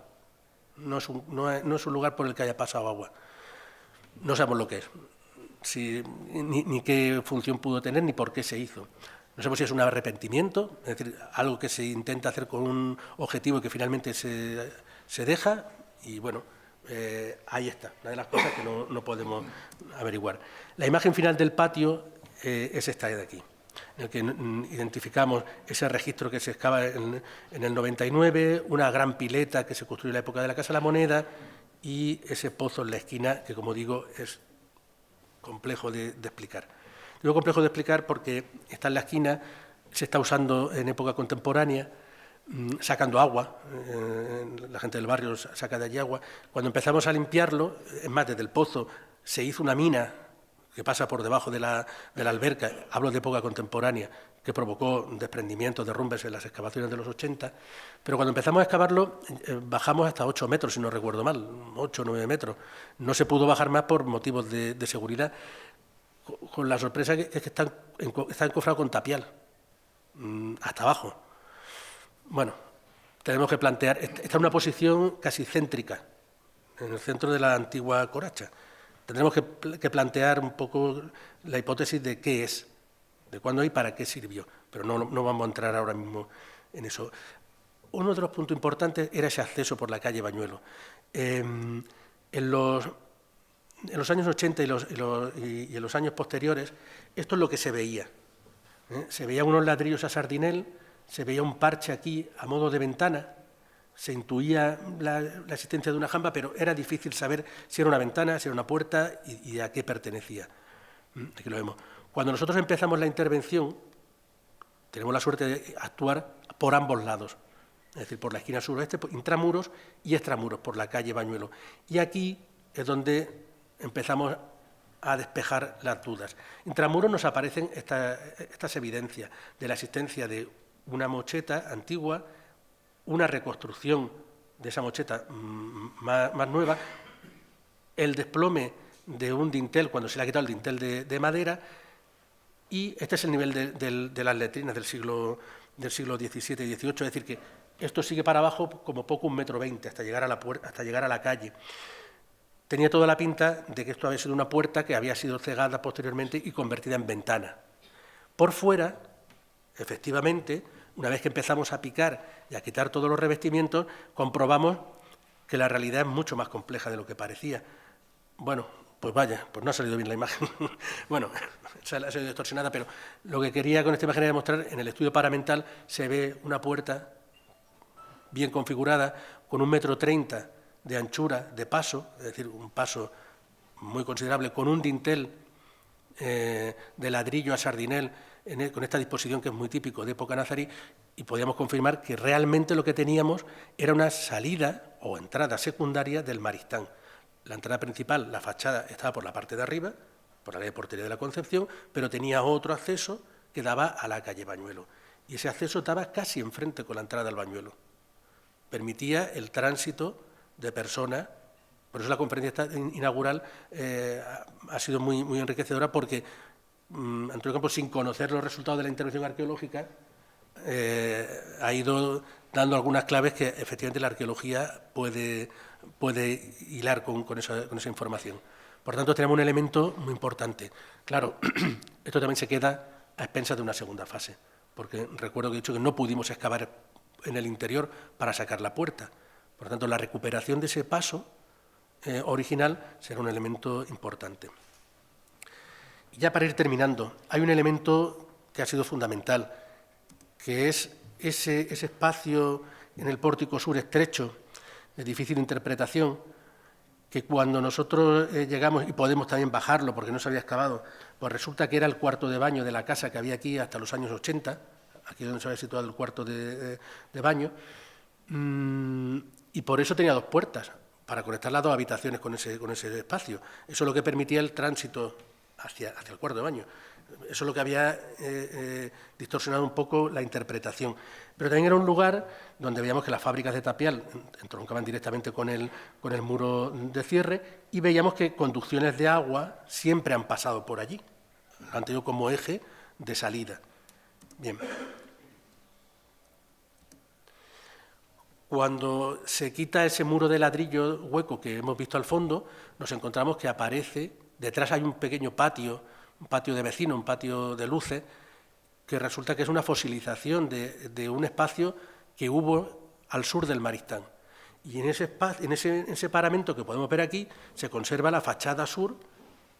No es un lugar por el que haya pasado agua. No sabemos lo que es, ni qué función pudo tener, ni por qué se hizo. No sabemos si es un arrepentimiento, es decir, algo que se intenta hacer con un objetivo y que finalmente se deja, y bueno, ahí está, una de las cosas que no podemos averiguar. La imagen final del patio es esta de aquí, en el que identificamos ese registro que se excava en el 99, una gran pileta que se construyó en la época de la Casa de la Moneda y ese pozo en la esquina que, como digo, es complejo de explicar. Digo complejo de explicar porque está en la esquina, se está usando en época contemporánea, sacando agua, la gente del barrio saca de allí agua. Cuando empezamos a limpiarlo, es más, desde el pozo se hizo una mina que pasa por debajo de la alberca, hablo de época contemporánea, que provocó desprendimientos, derrumbes en las excavaciones de los 80, pero cuando empezamos a excavarlo bajamos hasta 8 metros, si no recuerdo mal, 8 o 9 metros. No se pudo bajar más por motivos de seguridad, con la sorpresa que es que está encofrado con tapial, hasta abajo. Bueno, tenemos que plantear, está en una posición casi céntrica, en el centro de la antigua coracha. Tendremos que plantear un poco la hipótesis de qué es, de cuándo y para qué sirvió, pero no vamos a entrar ahora mismo en eso. Uno de los puntos importantes era ese acceso por la calle Bañuelo. En los años 80 y en los años posteriores, esto es lo que se veía. Se veía unos ladrillos a sardinel, se veía un parche aquí a modo de ventana, se intuía la existencia de una jamba, pero era difícil saber si era una ventana, si era una puerta y a qué pertenecía. Aquí lo vemos. Cuando nosotros empezamos la intervención, tenemos la suerte de actuar por ambos lados, es decir, por la esquina suroeste, intramuros y extramuros, por la calle Bañuelo. Y aquí es donde empezamos a despejar las dudas. Intramuros nos aparecen estas evidencias de la existencia de una mocheta antigua, una reconstrucción de esa mocheta más nueva, el desplome de un dintel cuando se le ha quitado el dintel de madera, y este es el nivel de las letrinas del siglo del siglo XVII y XVIII, es decir, que esto sigue para abajo como poco 1,20 m hasta llegar a hasta llegar a la calle. Tenía toda la pinta de que esto había sido una puerta que había sido cegada posteriormente y convertida en ventana. Por fuera, efectivamente, una vez que empezamos a picar y a quitar todos los revestimientos, comprobamos que la realidad es mucho más compleja de lo que parecía. Bueno, pues vaya, pues no ha salido bien la imagen. Bueno, ha salido distorsionada, pero lo que quería con esta imagen era mostrar, en el estudio paramental se ve una puerta bien configurada, con 1,30 m de anchura de paso, es decir, un paso muy considerable, con un dintel de ladrillo a sardinel, con esta disposición que es muy típico de época nazarí, y podíamos confirmar que realmente lo que teníamos era una salida o entrada secundaria del Maristán. La entrada principal, la fachada, estaba por la parte de arriba, por la calle Portería de la Concepción, pero tenía otro acceso que daba a la calle Bañuelo. Y ese acceso estaba casi enfrente con la entrada al Bañuelo. Permitía el tránsito de personas. Por eso la conferencia inaugural ha sido muy enriquecedora, porque Antonio Campos, sin conocer los resultados de la intervención arqueológica, ha ido dando algunas claves que efectivamente la arqueología puede hilar con esa información. Por tanto, tenemos un elemento muy importante. Claro, esto también se queda a expensas de una segunda fase, porque recuerdo que he dicho que no pudimos excavar en el interior para sacar la puerta. Por tanto, la recuperación de ese paso original será un elemento importante. Y ya para ir terminando, hay un elemento que ha sido fundamental, que es ese espacio en el pórtico sur estrecho, de difícil interpretación, que cuando nosotros llegamos, y podemos también bajarlo porque no se había excavado, pues resulta que era el cuarto de baño de la casa que había aquí hasta los años 80, aquí donde se había situado el cuarto de baño, y por eso tenía dos puertas, para conectar las dos habitaciones con ese espacio. Eso es lo que permitía el tránsito hacia el cuarto de baño. Eso es lo que había distorsionado un poco la interpretación. Pero también era un lugar donde veíamos que las fábricas de tapial entroncaban directamente con el muro de cierre, y veíamos que conducciones de agua siempre han pasado por allí, lo han tenido como eje de salida. Bien. Cuando se quita ese muro de ladrillo hueco que hemos visto al fondo, nos encontramos que aparece, detrás hay un pequeño patio, un patio de vecino, un patio de luces, que resulta que es una fosilización de un espacio que hubo al sur del Maristán. Y en ese paramento que podemos ver aquí se conserva la fachada sur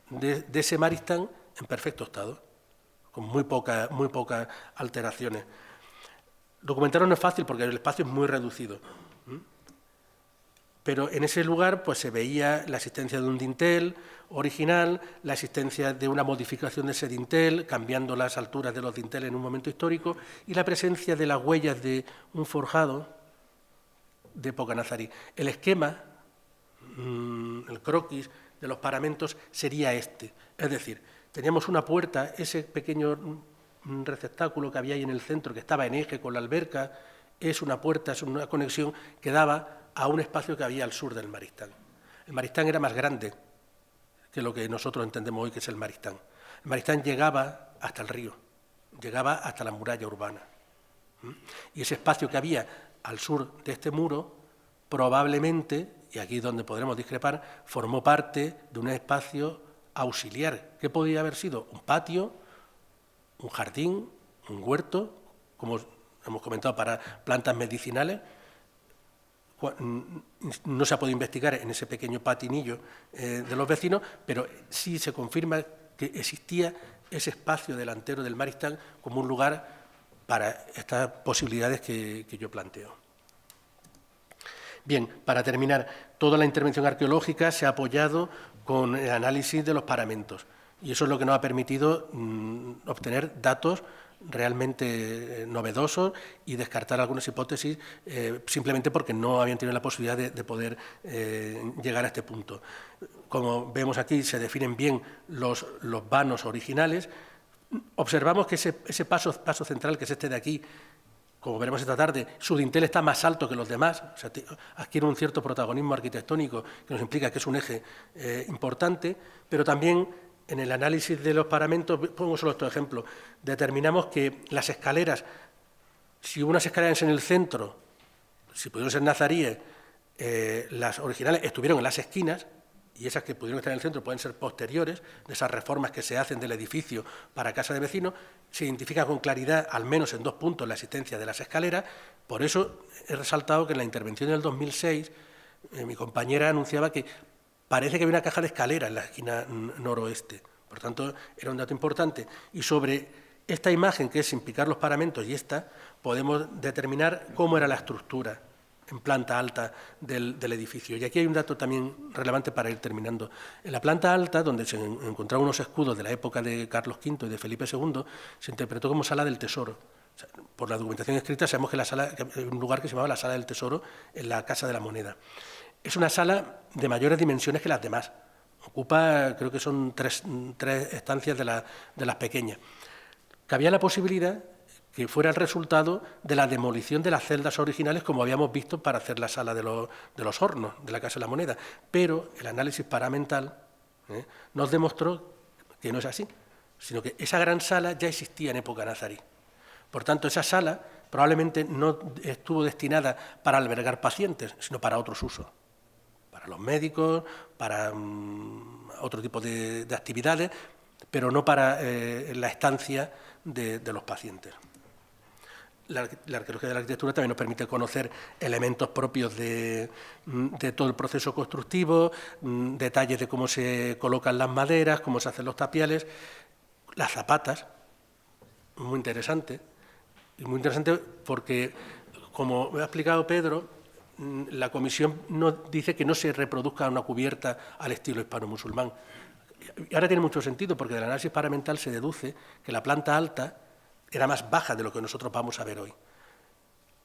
de ese Maristán en perfecto estado, con muy pocas alteraciones. Documentarlo no es fácil porque el espacio es muy reducido, pero en ese lugar pues se veía la existencia de un dintel original, la existencia de una modificación de ese dintel, cambiando las alturas de los dinteles en un momento histórico, y la presencia de las huellas de un forjado de época nazarí. El esquema, el croquis de los paramentos sería este, es decir, teníamos una puerta, ese pequeño receptáculo que había ahí en el centro, que estaba en eje con la alberca, es una puerta, es una conexión que daba a un espacio que había al sur del Maristán. El Maristán era más grande que lo que nosotros entendemos hoy que es el Maristán. El Maristán llegaba hasta el río, llegaba hasta la muralla urbana. Y ese espacio que había al sur de este muro, probablemente, y aquí es donde podremos discrepar, formó parte de un espacio auxiliar, que podía haber sido un patio, un jardín, un huerto, como hemos comentado, para plantas medicinales. No se ha podido investigar en ese pequeño patinillo de los vecinos, pero sí se confirma que existía ese espacio delantero del Maristán como un lugar para estas posibilidades que yo planteo. Bien, para terminar, toda la intervención arqueológica se ha apoyado con el análisis de los paramentos, y eso es lo que nos ha permitido obtener datos realmente novedosos y descartar algunas hipótesis simplemente porque no habían tenido la posibilidad de poder llegar a este punto. Como vemos aquí, se definen bien los vanos originales. Observamos que ese paso central, que es este de aquí, como veremos esta tarde, su dintel está más alto que los demás, o sea, adquiere un cierto protagonismo arquitectónico que nos implica que es un eje importante, pero también en el análisis de los paramentos, pongo solo estos ejemplos, determinamos que las escaleras Si hubo unas escaleras en el centro, si pudieron ser nazaríes, las originales estuvieron en las esquinas, y esas que pudieron estar en el centro pueden ser posteriores, de esas reformas que se hacen del edificio para casa de vecinos. Se identifica con claridad, al menos en 2 puntos, la existencia de las escaleras. Por eso he resaltado que en la intervención del 2006, mi compañera anunciaba que parece que había una caja de escaleras en la esquina noroeste. Por tanto, era un dato importante. Y sobre esta imagen, que es sin picar los paramentos, y esta, podemos determinar cómo era la estructura en planta alta del edificio. Y aquí hay un dato también relevante para ir terminando. En la planta alta, donde se encontraban unos escudos de la época de Carlos V y de Felipe II, se interpretó como Sala del Tesoro. O sea, por la documentación escrita sabemos que hay un lugar que se llamaba la Sala del Tesoro en la Casa de la Moneda. Es una sala de mayores dimensiones que las demás. Ocupa, creo que son tres estancias de las pequeñas. Cabía la posibilidad que fuera el resultado de la demolición de las celdas originales, como habíamos visto para hacer la sala de los hornos de la Casa de la Moneda. Pero el análisis paramental nos demostró que no es así, sino que esa gran sala ya existía en época nazarí. Por tanto, esa sala probablemente no estuvo destinada para albergar pacientes, sino para otros usos, para los médicos, para otro tipo de actividades, pero no para la estancia de los pacientes. La arqueología de la arquitectura también nos permite conocer elementos propios de todo el proceso constructivo, detalles de cómo se colocan las maderas, cómo se hacen los tapiales, las zapatas, muy interesante porque, como ha explicado Pedro, la comisión nos dice que no se reproduzca una cubierta al estilo hispano-musulmán. Y ahora tiene mucho sentido, porque del análisis paramental se deduce que la planta alta era más baja de lo que nosotros vamos a ver hoy.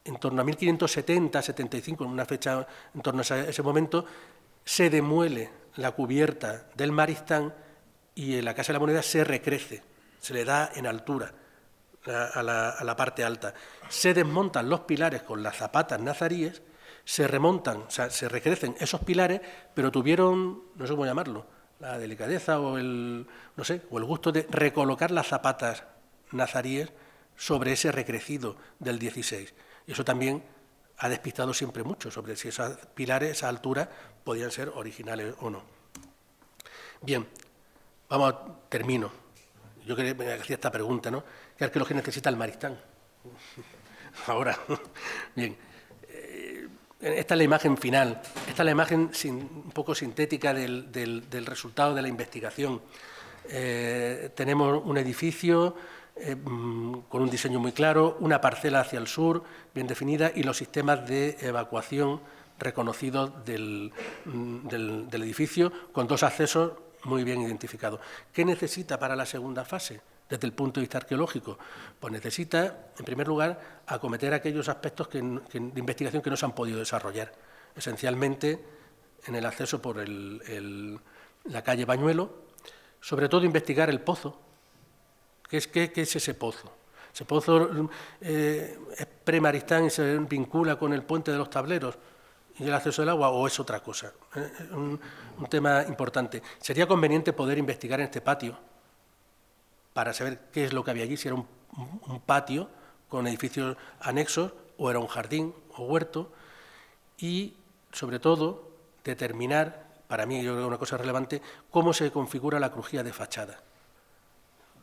En torno a 1570, 75, en una fecha en torno a ese momento, se demuele la cubierta del Maristán y en la Casa de la Moneda se recrece, se le da en altura a la parte alta. Se desmontan los pilares con las zapatas nazaríes, se remontan, o sea, se recrecen esos pilares, pero tuvieron, no sé cómo llamarlo, la delicadeza o el gusto de recolocar las zapatas nazaríes sobre ese recrecido del 16. Y eso también ha despistado siempre mucho sobre si esos pilares, esa altura, podían ser originales o no. Bien, termino. Yo me hacía esta pregunta, ¿no? ¿Qué arqueología necesita el Maristán? Ahora, bien. Esta es la imagen final, esta es la imagen un poco sintética del resultado de la investigación. Tenemos un edificio con un diseño muy claro, una parcela hacia el sur bien definida y los sistemas de evacuación reconocidos del edificio, con 2 accesos muy bien identificados. ¿Qué necesita para la segunda fase desde el punto de vista arqueológico? Pues necesita, en primer lugar, acometer aquellos aspectos de investigación que no se han podido desarrollar, esencialmente en el acceso por la calle Bañuelo, sobre todo investigar el pozo. ¿Qué es ese pozo? Ese pozo es pre-Maristán y se vincula con el puente de los tableros y el acceso del agua, ¿o es otra cosa? Un tema importante. Sería conveniente poder investigar en este patio para saber qué es lo que había allí, si era un patio con edificios anexos o era un jardín o huerto, y, sobre todo, determinar, para mí yo creo que una cosa relevante, cómo se configura la crujía de fachada.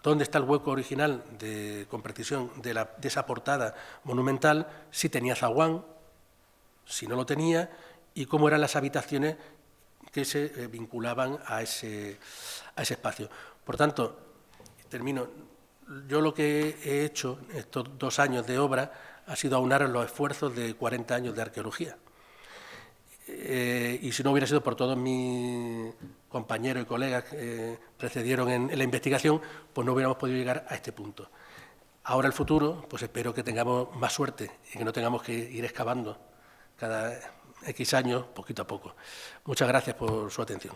¿Dónde está el hueco original con precisión de esa portada monumental? Si tenía zaguán, si no lo tenía, y cómo eran las habitaciones que se vinculaban a ese espacio. Por tanto, termino. Yo lo que he hecho en estos 2 años de obra ha sido aunar los esfuerzos de 40 años de arqueología. Y si no hubiera sido por todos mis compañeros y colegas que precedieron en la investigación, pues no hubiéramos podido llegar a este punto. Ahora el futuro, pues espero que tengamos más suerte y que no tengamos que ir excavando cada X años, poquito a poco. Muchas gracias por su atención.